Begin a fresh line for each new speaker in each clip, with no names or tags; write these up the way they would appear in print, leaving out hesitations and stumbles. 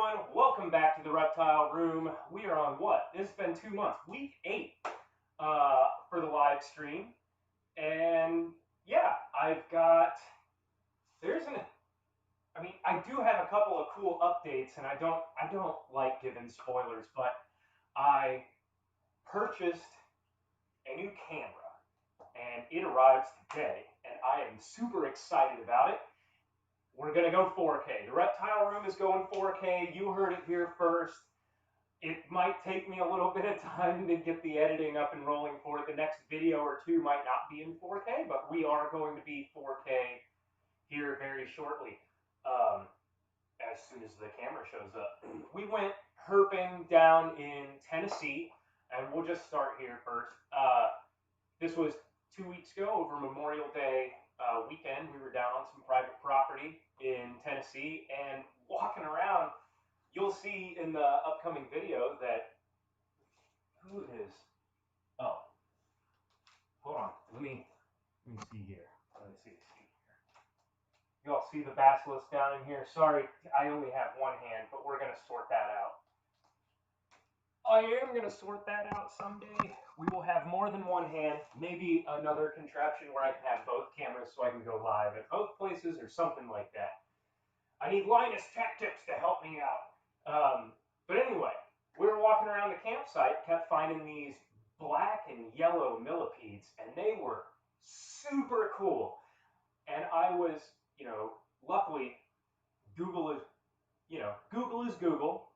everyone, welcome back to the Reptile Room. We are on what? It's been 2 months, week 8 for the live stream. And yeah, I do have a couple of cool updates, and I don't like giving spoilers, but I purchased a new camera and it arrives today, and I am super excited about it. We're going to go 4K. The Reptile Room is going 4K. You heard it here first. It might take me a little bit of time to get the editing up and rolling for it. The next video or two might not be in 4K, but we are going to be 4K here very shortly, as soon as the camera shows up. We went herping down in Tennessee, and we'll just start here first. This was 2 weeks ago, over Memorial Day weekend. We were down on some private property in Tennessee, and walking around, you'll see in the upcoming video that who is? Oh, hold on. Let me see here. Let me see here. Y'all see the basilisk down in here? Sorry, I only have one hand, but we're gonna sort that out. I am going to sort that out someday. We will have more than one hand, maybe another contraption where I can have both cameras so I can go live at both places or something like that. I need Linus Tactics to help me out. But anyway, we were walking around the campsite, kept finding these black and yellow millipedes, and they were super cool. And I was, luckily, Google is Google.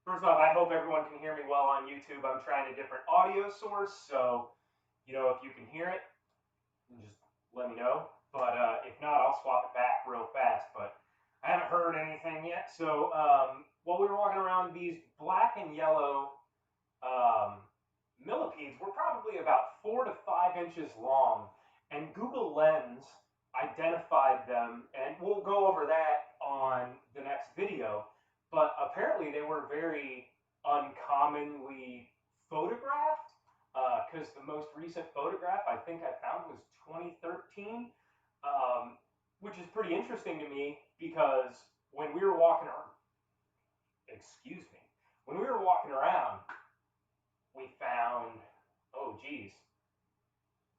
First off, I hope everyone can hear me well on YouTube. I'm trying a different audio source, so, if you can hear it, just let me know. But if not, I'll swap it back real fast. But I haven't heard anything yet. So while we were walking around, these black and yellow millipedes were probably about 4 to 5 inches long. And Google Lens identified them, and we'll go over that on the next video. But apparently they were very uncommonly photographed, because the most recent photograph I think I found was 2013, which is pretty interesting to me because when we were walking around, we found,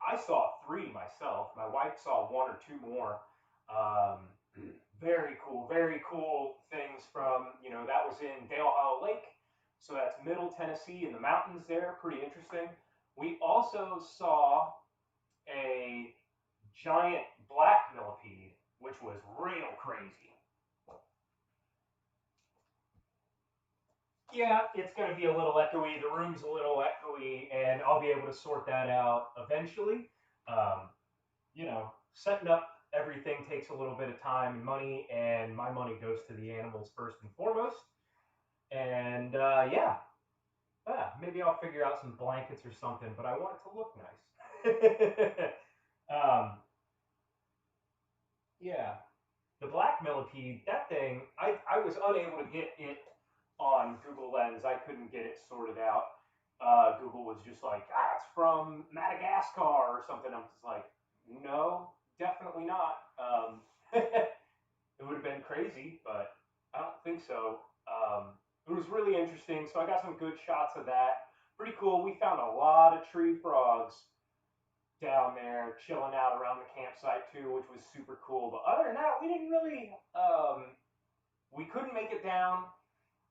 I saw 3 myself. My wife saw 1 or 2 more. Very cool things from, that was in Dale Hollow Lake. So that's Middle Tennessee in the mountains there. Pretty interesting. We also saw a giant black millipede, which was real crazy. Yeah, it's going to be a little echoey. The room's a little echoey, and I'll be able to sort that out eventually. Setting up everything takes a little bit of time and money, and my money goes to the animals first and foremost. And maybe I'll figure out some blankets or something, but I want it to look nice. The black millipede, that thing, I was unable to get it on Google Lens. I couldn't get it sorted out. Google was just like, it's from Madagascar or something. I'm just like, no, definitely not. It would have been crazy, but I don't think so. It was really interesting, so I got some good shots of that. Pretty cool. We found a lot of tree frogs down there chilling out around the campsite too, which was super cool. But other than that, we didn't really, we couldn't make it down.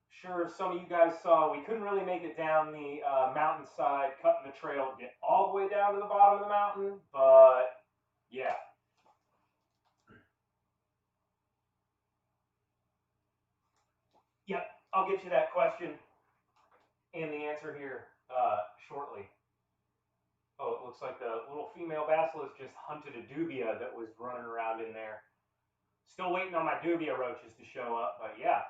Sure, some of you guys saw, we couldn't really make it down the mountainside, cutting the trail to get all the way down to the bottom of the mountain, but yeah. Yep, I'll get you that question and the answer here shortly. Oh, it looks like the little female basilisk just hunted a dubia that was running around in there. Still waiting on my dubia roaches to show up, but yeah.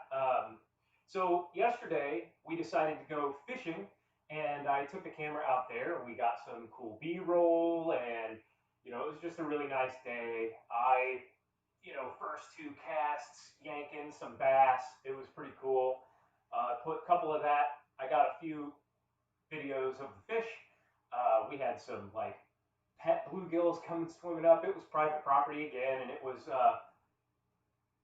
So yesterday we decided to go fishing, and I took the camera out there. We got some cool B-roll, and it was just a really nice day. First 2 casts, yanking some bass. It was pretty cool. Put a couple of that. I got a few videos of the fish. We had some pet bluegills coming swimming up. It was private property again, and it was,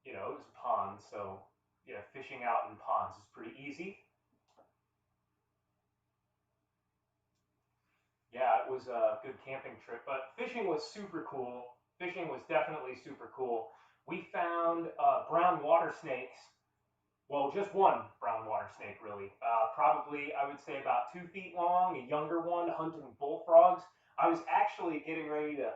it was a pond, so yeah, fish fishing out in ponds is pretty easy. Yeah, it was a good camping trip, but fishing was super cool. Fishing was definitely super cool. We found brown water snakes. Well, just one brown water snake, really. Probably, I would say about 2 feet long, a younger one hunting bullfrogs. I was actually getting ready to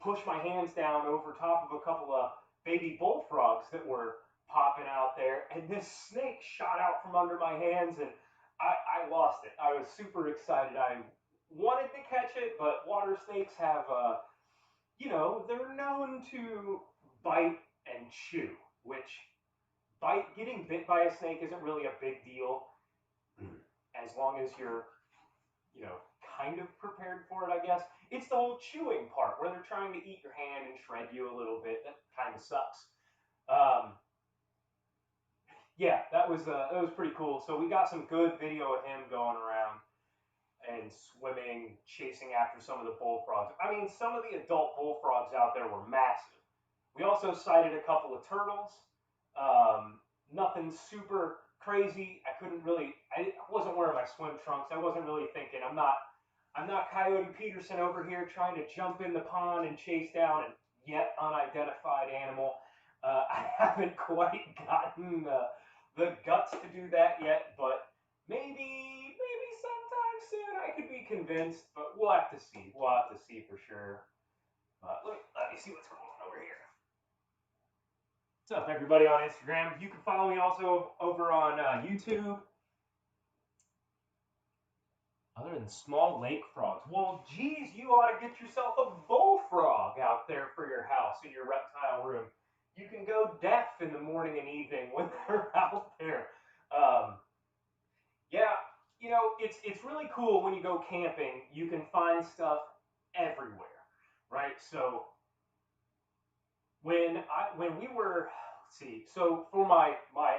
push my hands down over top of a couple of baby bullfrogs that were popping out there, and this snake shot out from under my hands, and I lost it. I was super excited. I wanted to catch it, but water snakes have, they're known to bite and chew, which getting bit by a snake isn't really a big deal as long as you're, you know, kind of prepared for it, I guess. It's the whole chewing part where they're trying to eat your hand and shred you a little bit. That kind of sucks. Um, yeah, that was pretty cool. So we got some good video of him going around and swimming, chasing after some of the bullfrogs. I mean, some of the adult bullfrogs out there were massive. We also sighted a couple of turtles. Nothing super crazy. I wasn't wearing my swim trunks. I wasn't really thinking. I'm not Coyote Peterson over here trying to jump in the pond and chase down a yet unidentified animal. I haven't quite gotten the guts to do that yet, but maybe sometime soon I could be convinced. But we'll have to see. We'll have to see for sure. Let me see what's going on over here. What's up, everybody on Instagram? You can follow me also over on YouTube. Other than small lake frogs. Well, geez, you ought to get yourself a bullfrog out there for your house in your reptile room. You can go deaf in the morning and evening when they're out there. Yeah, it's really cool when you go camping. You can find stuff everywhere, right? So when we were, let's see, so for my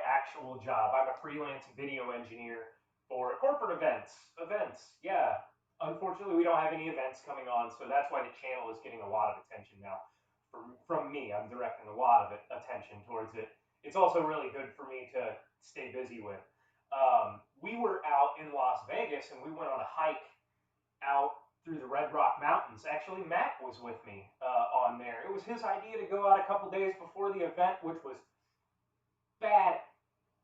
actual job, I'm a freelance video engineer for corporate events. Yeah. Unfortunately, we don't have any events coming on, so that's why the channel is getting a lot of attention now. From me, I'm directing a lot of attention towards it. It's also really good for me to stay busy with. We were out in Las Vegas, and we went on a hike out through the Red Rock Mountains. Actually, Matt was with me on there. It was his idea to go out a couple days before the event, which was bad.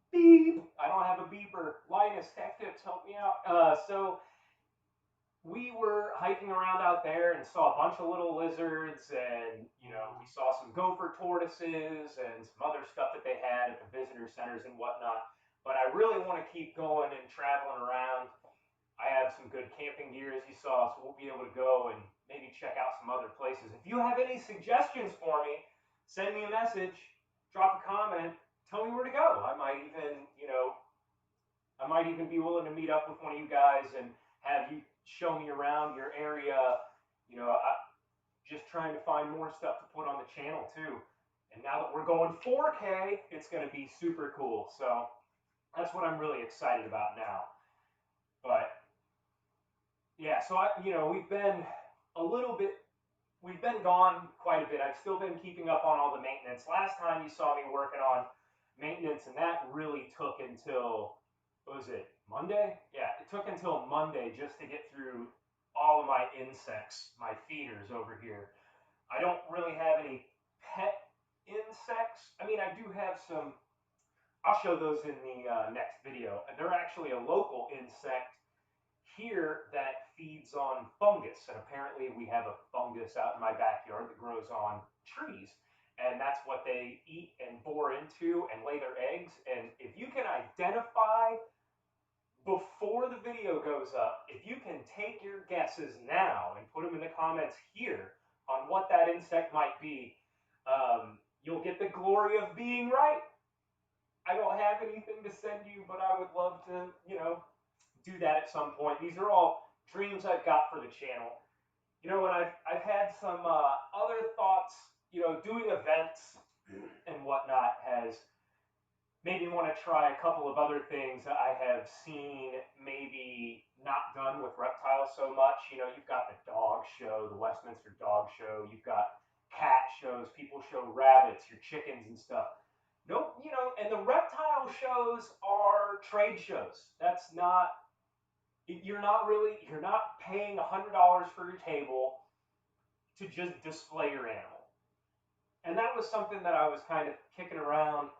Beep! I don't have a beeper. Linus, Tech Tips, help me out. So we were hiking around out there and saw a bunch of little lizards, and we saw some gopher tortoises and some other stuff that they had at the visitor centers and whatnot. But I really want to keep going and traveling around. I have some good camping gear, as you saw, so we'll be able to go and maybe check out some other places. If you have any suggestions for me, send me a message, drop a comment, tell me where to go. I might even be willing to meet up with one of you guys and have you show me around your area. Just trying to find more stuff to put on the channel too. And now that we're going 4K, it's going to be super cool. So that's what I'm really excited about now. But yeah, so we've been gone quite a bit. I've still been keeping up on all the maintenance. Last time you saw me working on maintenance, and that really took until, what was it, Monday? Yeah, it took until Monday just to get through all of my insects, my feeders over here. I don't really have any pet insects. I mean, I do have some. I'll show those in the next video. They're actually a local insect here that feeds on fungus, and apparently we have a fungus out in my backyard that grows on trees, and that's what they eat and bore into and lay their eggs. And if you can identify before the video goes up, if you can take your guesses now and put them in the comments here on what that insect might be, you'll get the glory of being right. I don't have anything to send you, but I would love to, do that at some point. These are all dreams I've got for the channel. And I've had some other thoughts. Doing events and whatnot has made me want to try a couple of other things that I have seen maybe not done with reptiles so much. You've got the dog show, the Westminster Dog Show. You've got cat shows. People show rabbits, your chickens and stuff. Nope, and the reptile shows are trade shows. That's not, you're not paying $100 for your table to just display your animal. And that was something that I was kind of kicking around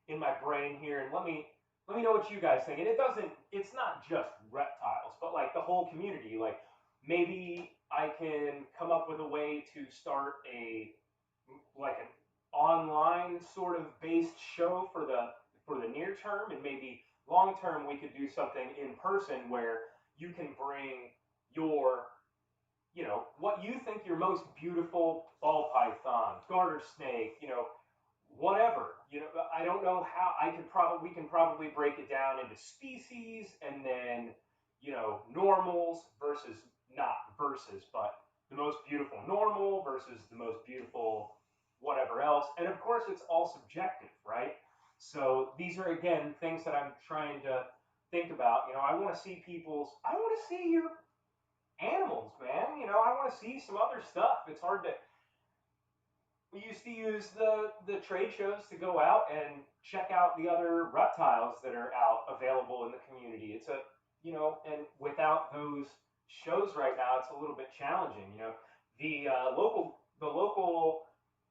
in my brain here. And let me know what you guys think. And it's not just reptiles, but like the whole community. Like maybe I can come up with a way to start like an online sort of based show for the near term, and maybe long term we could do something in person where you can bring your what you think your most beautiful ball python, garter snake, whatever. I don't know how we can probably break it down into species and then, normals versus not versus, but the most beautiful normal versus the most beautiful whatever else. And of course, it's all subjective, right? So these are again things that I'm trying to think about. I want to see I want to see your animals, man. I want to see some other stuff. It's hard to. We used to use the trade shows to go out and check out the other reptiles that are out available in the community. It's and without those shows right now, it's a little bit challenging. The local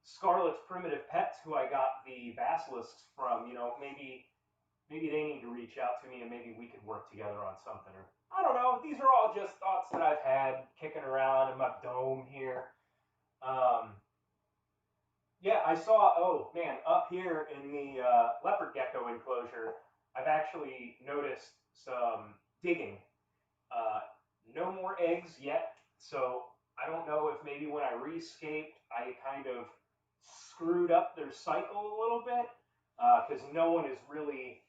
Scarlet's Primitive Pets, who I got the basilisks from. Maybe they need to reach out to me and maybe we could work together on something. Or I don't know. These are all just thoughts that I've had kicking around in my dome here. Um, yeah, I saw. Oh man, up here in the leopard gecko enclosure, I've actually noticed some digging. Uh, no more eggs yet, so I don't know if maybe when I rescaped, I kind of screwed up their cycle a little bit because no one is really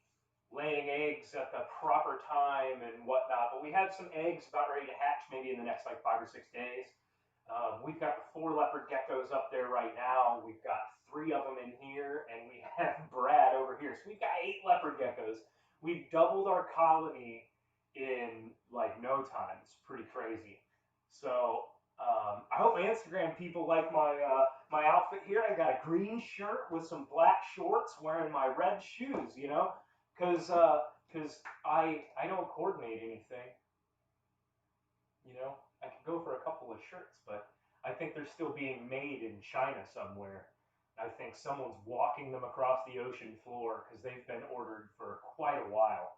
laying eggs at the proper time and whatnot. But we have some eggs about ready to hatch maybe in the next like 5 or 6 days. We've got 4 leopard geckos up there right now. We've got 3 of them in here, and we have Brad over here. So we've got 8 leopard geckos. We've doubled our colony in like no time. It's pretty crazy. So I hope my Instagram people like my outfit here. I got a green shirt with some black shorts, wearing my red shoes. Because I don't coordinate anything. I could go for a couple of shirts, but I think they're still being made in China somewhere. I think someone's walking them across the ocean floor because they've been ordered for quite a while.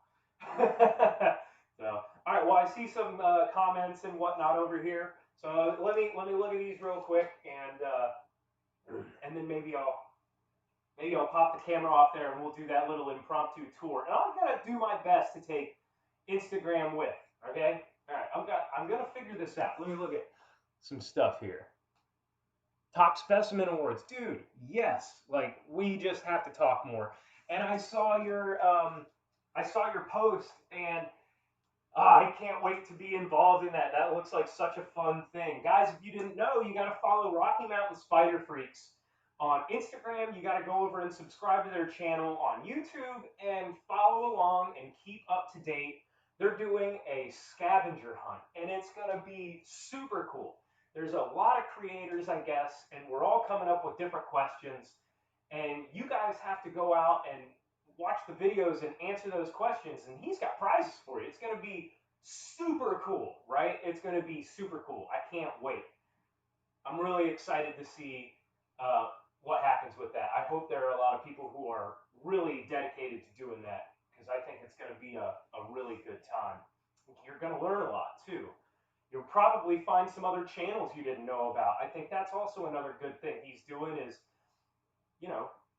So, all right. Well, I see some comments and whatnot over here. So let me look at these real quick, and then maybe I'll pop the camera off there and we'll do that little impromptu tour. And I'm gonna do my best to take Instagram with. Okay. All right. I'm gonna figure this out. Let me look at some stuff here. Top specimen awards, dude. Yes. Like we just have to talk more. And I saw your post, and I can't wait to be involved in that. That looks like such a fun thing. Guys, if you didn't know, you got to follow Rocky Mountain Spider Freaks on Instagram. You got to go over and subscribe to their channel on YouTube and follow along and keep up to date. They're doing a scavenger hunt, and it's going to be super cool. There's a lot of creators, I guess, and we're all coming up with different questions. And you guys have to go out and watch the videos and answer those questions, and he's got prizes for you. It's going to be super cool, right? It's going to be super cool. I can't wait. I'm really excited to see what happens with that. I hope there are a lot of people who are really dedicated to doing that, because I think it's going to be a really good time. You're going to learn a lot, too. You'll probably find some other channels you didn't know about. I think that's also another good thing he's doing is,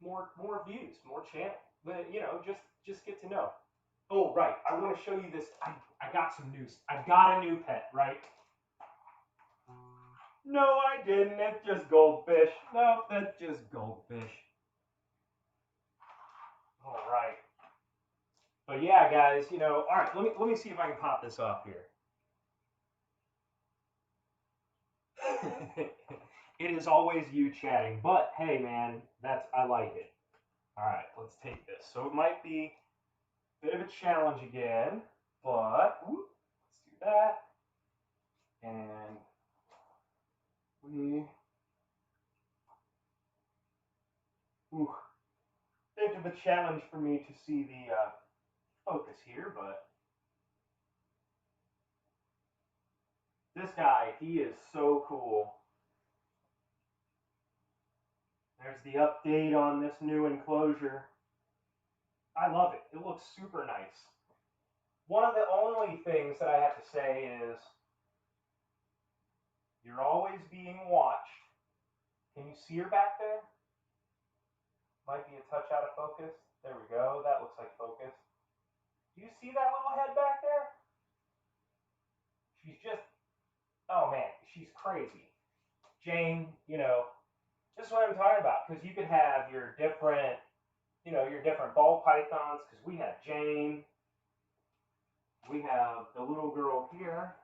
more views, more channels. But, just get to know. Oh, right. I want to show you this. I got some news. I got a new pet, right? No, I didn't. It's just goldfish. No, that's just goldfish. All right. But yeah, guys, all right, let me see if I can pop this off here. It is always you chatting, but hey, man, I like it. All right, let's take this. So it might be a bit of a challenge again, but let's do that. And bit of a challenge for me to see the focus here, but this guy, he is so cool. There's the update on this new enclosure. I love it. It looks super nice. One of the only things that I have to say is you're always being watched. Can you see her back there? Might be a touch out of focus. There we go. That looks like focus. Do you see that little head back there? She's just, oh man, she's crazy. Jane, you know, this is what I'm talking about, because you could have your different, you know, your different ball pythons, because we have Jane. We have the little girl here.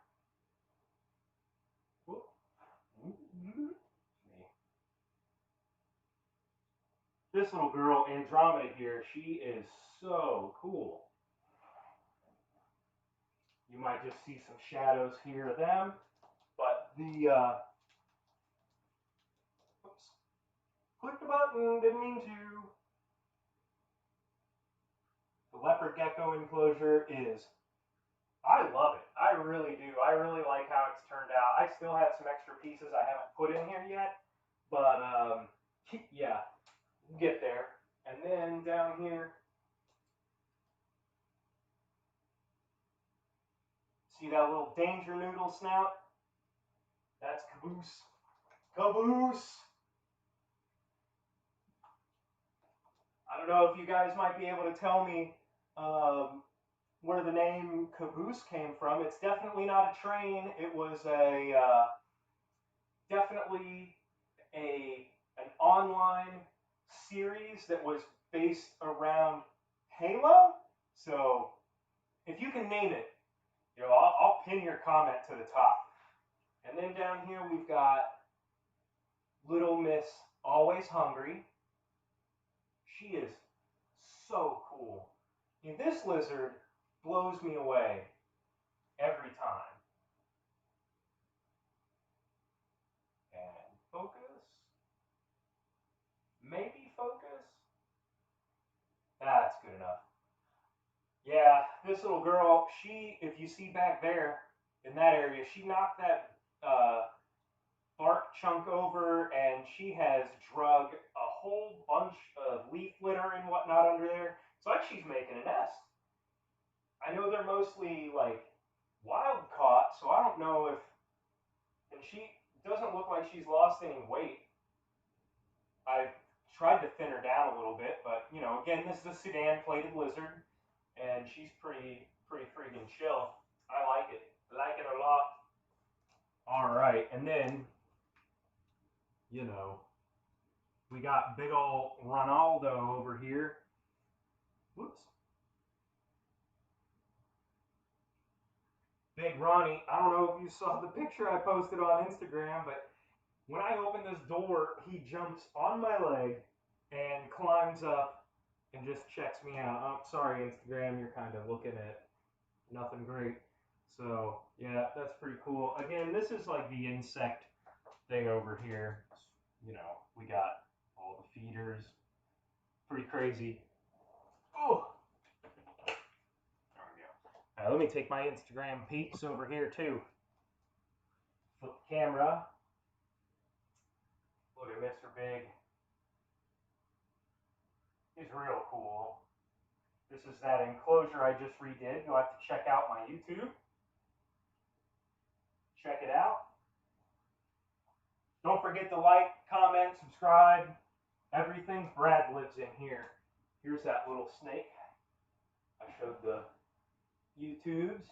This little girl, Andromeda here, she is so cool. You might just see some shadows here of them, but the, oops, click the button, didn't mean to. The leopard gecko enclosure is, I love it. I really do. I really like how it's turned out. I still have some extra pieces I haven't put in here yet, but yeah, get there. And then down here, see that little danger noodle snout? That's Caboose. Caboose! I don't know if you guys might be able to tell me where the name Caboose came from. It's definitely not a train. It was a definitely an online series that was based around Halo. So if you can name it, you know, I'll pin your comment to the top. And then down here we've got Little Miss Always Hungry. She is so cool. And this lizard blows me away every time. And focus. Maybe focus. That's good enough. Yeah, this little girl, she, if you see back there in that area, she knocked that bark chunk over, and she has drug a whole bunch of leaf litter and whatnot under there. It's like she's making a nest. I know they're mostly like wild caught, so I don't know if, and she doesn't look like she's lost any weight. I've tried to thin her down a little bit, but you know, again, this is a Sudan plated lizard, and she's pretty freaking chill. I like it. I like it a lot. All right, and then, you know, we got big old Ronaldo over here. Whoops. Big Ronnie. I don't know if you saw the picture I posted on Instagram, but when I open this door, he jumps on my leg and climbs up and just checks me out. Oh, sorry, Instagram, you're kind of looking at nothing great. So, yeah, that's pretty cool. Again, this is like the insect thing over here. You know, we got all the feeders. Pretty crazy. Oh! There we go. Let me take my Instagram peeps over here, too. Flip the camera. Look at Mr. Big. He's real cool. This is that enclosure I just redid. You'll have to check out my YouTube. Check it out. Don't forget to like, comment, subscribe, everything. Brad lives in here. Here's that little snake. I showed the YouTubes.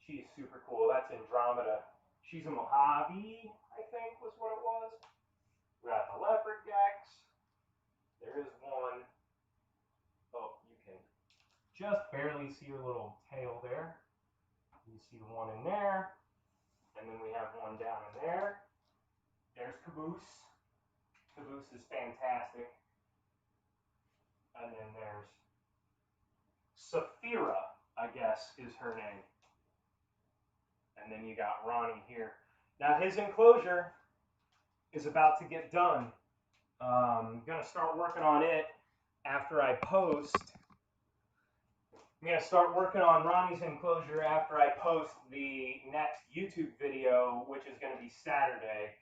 She's super cool. That's Andromeda. She's a Mojave, I think was what it was. We got the leopard gex. There is one. Oh, you can just barely see her little tail there. You see the one in there. And then we have one down in there. There's Caboose. Caboose is fantastic. And then there's Saphira, I guess, is her name. And then you got Ronnie here. Now his enclosure is about to get done. I'm gonna start working on it. after I post, I'm going to start working on Ronnie's enclosure after I post the next YouTube video, which is going to be Saturday.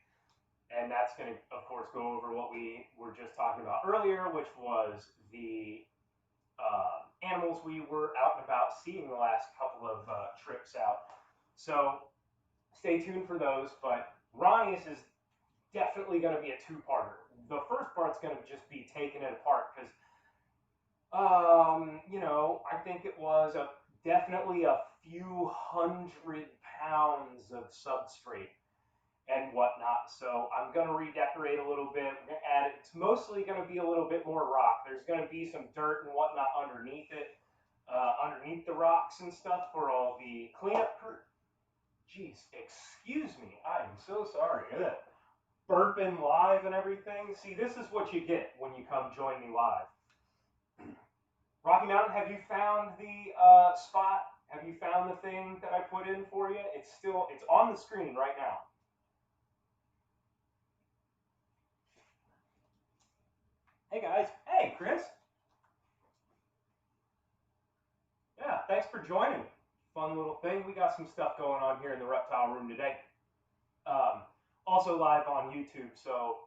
And that's going to, of course, go over what we were just talking about earlier, which was the animals we were out and about seeing the last couple of trips out. So stay tuned for those. But Ronnie's is definitely going to be a two-parter. The first part's going to just be taking it apart because, you know, I think it was definitely a few 100 pounds of substrate and whatnot. So I'm going to redecorate a little bit. We're going to add it. It's mostly going to be a little bit more rock. There's going to be some dirt and whatnot underneath it, underneath the rocks and stuff for all the cleanup crew. Jeez, excuse me. I am so sorry. Burping live and everything. See, this is what you get when you come join me live. Rocky Mountain, have you found the spot? Have you found the thing that I put in for you? It's on the screen right now. Hey guys. Hey Chris. Yeah, thanks for joining. Fun little thing. We got some stuff going on here in the Reptile Room today. Also live on YouTube, so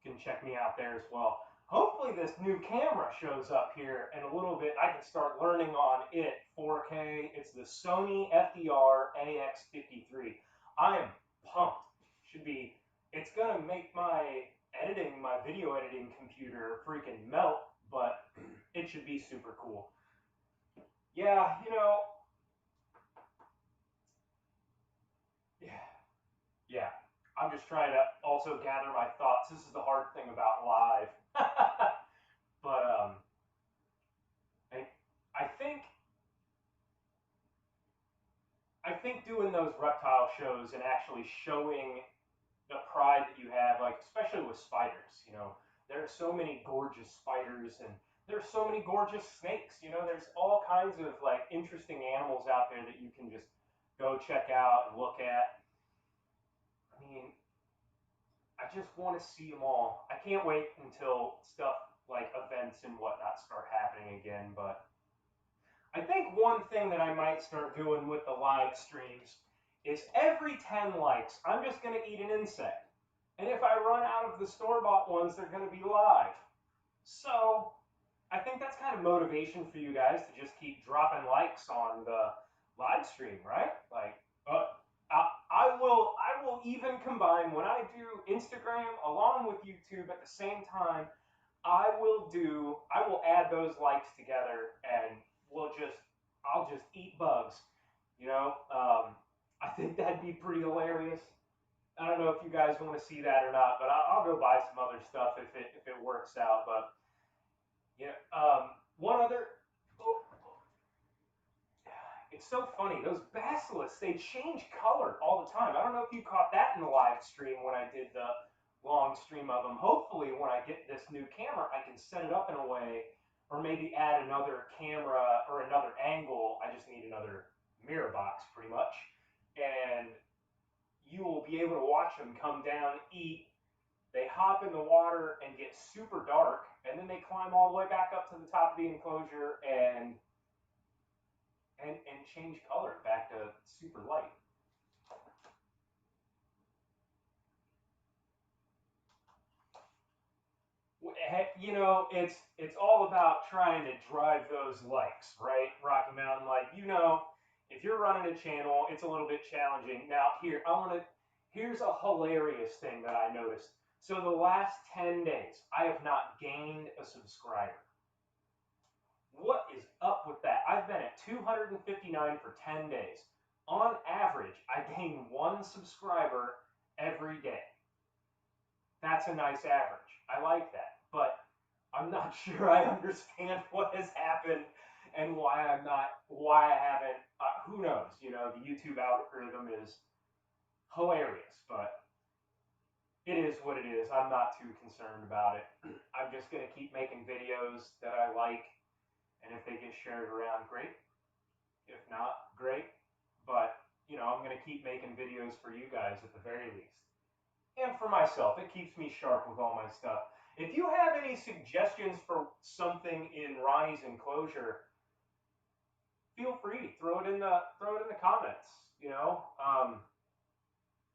you can check me out there as well. Hopefully this new camera shows up here in a little bit. I can start learning on it. 4K. It's the Sony FDR AX53. I am pumped. It's gonna make my video editing computer freaking melt, but it should be super cool. Yeah, you know, yeah. I'm just trying to also gather my thoughts. This is the hard thing about live. But I think doing those reptile shows and actually showing the pride that you have, like especially with spiders, you know, there are so many gorgeous spiders and there's so many gorgeous snakes, you know, there's all kinds of like interesting animals out there that you can just go check out and look at. I mean, I just want to see them all. I can't wait until stuff like events and whatnot start happening again, but I think one thing that I might start doing with the live streams is every 10 likes, I'm just going to eat an insect. And if I run out of the store-bought ones, they're going to be live. So I think that's kind of motivation for you guys to just keep dropping likes on the live stream, right? Like, I will even combine when I do Instagram along with YouTube at the same time. I will add those likes together and I'll just eat bugs, you know. I think that'd be pretty hilarious. I don't know if you guys want to see that or not, but I'll go buy some other stuff if it works out. But yeah, one other. Oh, it's so funny. Those basilisks, they change color all the time. I don't know if you caught that in the live stream when I did the long stream of them. Hopefully, when I get this new camera, I can set it up in a way, or maybe add another camera or another angle. I just need another mirror box, pretty much, and you will be able to watch them come down, eat. They hop in the water and get super dark, and then they climb all the way back up to the top of the enclosure and change color back to super light. You know, it's all about trying to drive those likes, right? Rocky Mountain, like, you know, if you're running a channel, it's a little bit challenging. Now, here's a hilarious thing that I noticed. So the last 10 days, I have not gained a subscriber. What is up with that? I've been at 259 for 10 days. On average, I gain 1 subscriber every day. That's a nice average. I like that. But I'm not sure I understand what has happened and why I haven't, who knows, you know, the YouTube algorithm is hilarious, but it is what it is. I'm not too concerned about it. I'm just going to keep making videos that I like, and if they get shared around, great. If not, great. But, you know, I'm going to keep making videos for you guys at the very least. And for myself, it keeps me sharp with all my stuff. If you have any suggestions for something in Ronnie's enclosure, feel free. Throw it in the comments.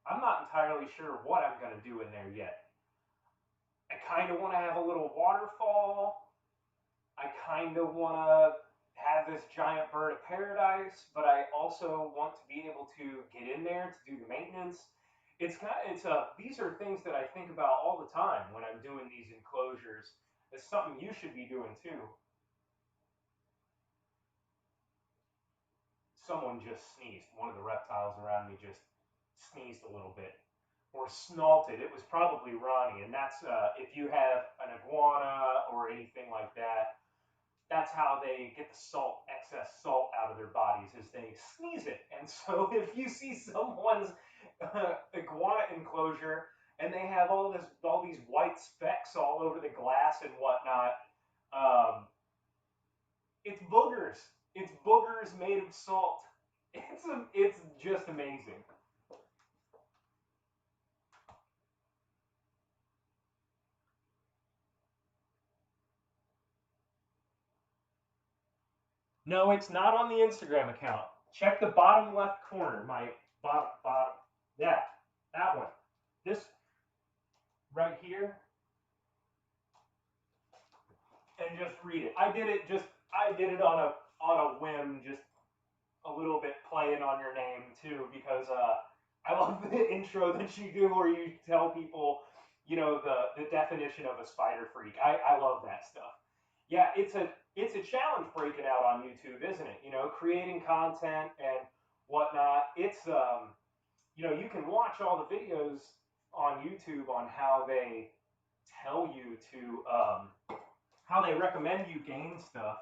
I'm not entirely sure what I'm gonna do in there yet. I kind of want to have a little waterfall. I kind of want to have this giant bird of paradise, but I also want to be able to get in there to do the maintenance. These are things that I think about all the time when I'm doing these enclosures. It's something you should be doing too. Someone just sneezed. One of the reptiles around me just sneezed a little bit or snalted. It was probably Ronnie, and that's if you have an iguana or anything like that. That's how they get the excess salt out of their bodies, is they sneeze it. And so if you see someone's iguana enclosure and they have all these white specks all over the glass and whatnot, um, it's boogers. It's boogers made of salt. It's just amazing. No, it's not on the Instagram account. Check the bottom left corner. My bottom. Yeah, that one. This right here, and just read it. I did it on a whim, just a little bit playing on your name too, because I love the intro that you do where you tell people, the definition of a spider freak. I love that stuff. Yeah, it's a challenge breaking out on YouTube, isn't it? Creating content and whatnot. You can watch all the videos on YouTube on how they tell you to how they recommend you gain stuff.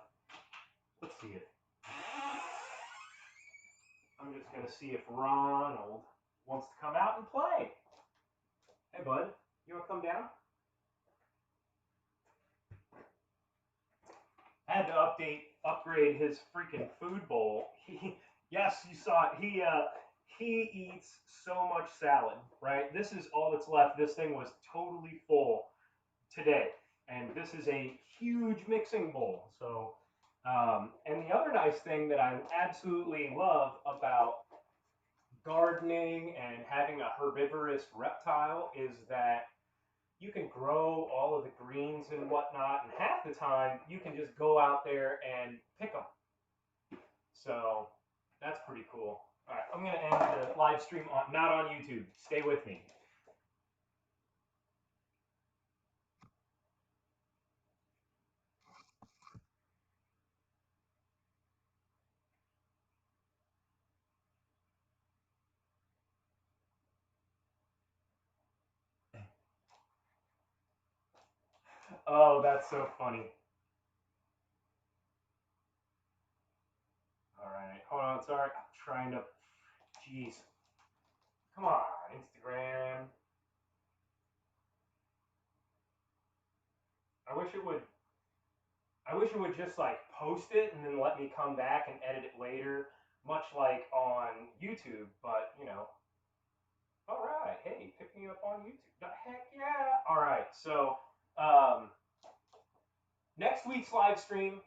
Let's see it. I'm just gonna see if Ronald wants to come out and play. Hey bud, you wanna come down? I had to upgrade his freaking food bowl. Yes, you saw it. He eats so much salad, right? This is all that's left. This thing was totally full today, and this is a huge mixing bowl. So, and the other nice thing that I absolutely love about gardening and having a herbivorous reptile is that you can grow all of the greens and whatnot, and half the time you can just go out there and pick them. So that's pretty cool. All right, I'm gonna end the live stream not on YouTube. Stay with me. Oh, that's so funny. All right, hold on. Sorry, I'm trying to. Jeez, come on, Instagram. I wish it would. I wish it would just like post it and then let me come back and edit it later, much like on YouTube. But all right. Hey, pick me up on YouTube. Heck yeah. All right. So um, next week's live stream,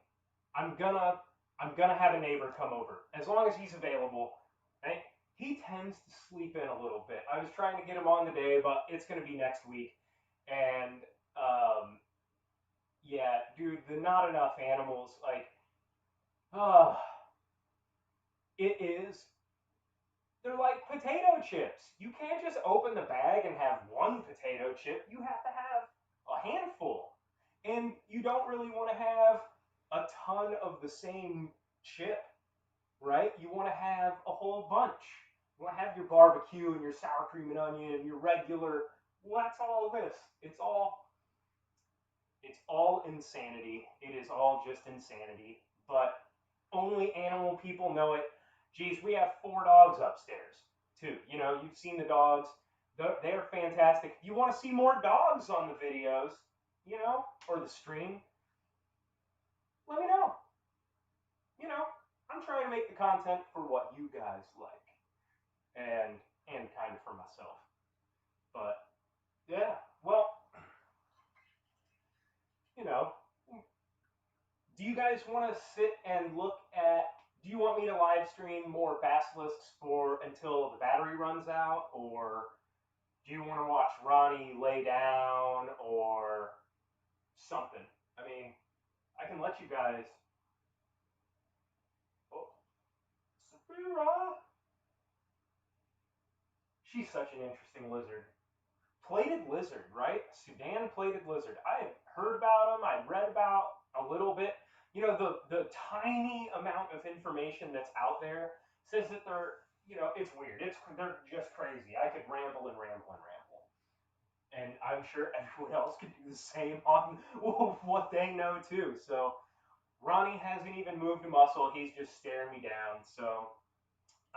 I'm gonna have a neighbor come over as long as he's available. Right? He tends to sleep in a little bit. I was trying to get him on the day, but it's gonna be next week. And yeah, dude, the not enough animals like, uh, it is. They're like potato chips. You can't just open the bag and have one potato chip. You have to have a handful. And you don't really want to have a ton of the same chip, right? You want to have a whole bunch. You want to have your barbecue and your sour cream and onion and your regular. Well, that's all of this. It's all insanity. It is all just insanity. But only animal people know it. Geez, we have 4 dogs upstairs too. You've seen the dogs. They're fantastic. If you want to see more dogs on the videos, or the stream, let me know. I'm trying to make the content for what you guys like, and kind of for myself. But yeah, well, you know, do you guys want to sit and look at? Do you want me to live stream more basilisks for until the battery runs out, or do you want to watch Ronnie lay down or something? I mean, I can let you guys. Oh, Saphira. She's such an interesting lizard. Plated lizard, right? Sudan plated lizard. I have heard about them. I've read about a little bit. You know, the tiny amount of information that's out there says that they're, it's weird. They're just crazy. I could ramble and ramble and ramble, and I'm sure everyone else could do the same on what they know too. So Ronnie hasn't even moved a muscle. He's just staring me down. So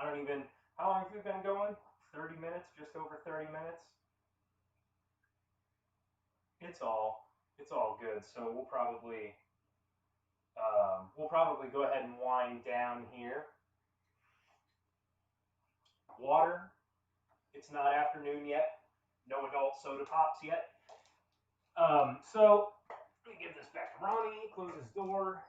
I don't even. How long have we been going? 30 minutes, just over 30 minutes. It's all good. So we'll probably go ahead and wind down here. Water. It's not afternoon yet. No adult soda pops yet. So let me give this back to Ronnie. Close his door.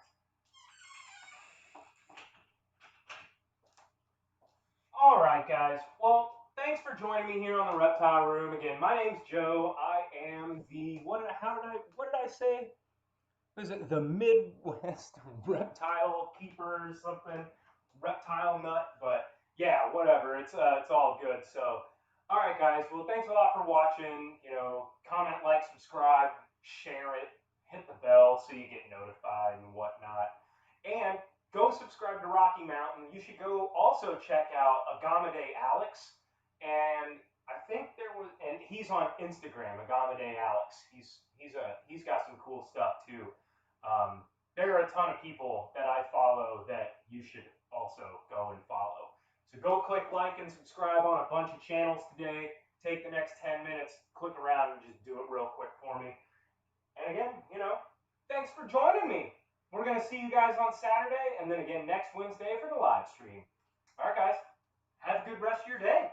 All right, guys. Well, thanks for joining me here on the Reptile Room again. My name's Joe. I am the what did I say? Was it the Midwest reptile keeper or something? Reptile nut, but yeah, whatever. It's all good. So, all right, guys. Well, thanks a lot for watching. Comment, like, subscribe, share it, hit the bell so you get notified and whatnot. And go subscribe to Rocky Mountain. You should go also check out Agamade Alex. And I think and he's on Instagram, Agamade Alex. He's got some cool stuff too. There are a ton of people that I follow that you should also go and follow. So go click like and subscribe on a bunch of channels today. Take the next 10 minutes, click around and just do it real quick for me. And again, thanks for joining me. We're going to see you guys on Saturday and then again next Wednesday for the live stream. All right, guys. Have a good rest of your day.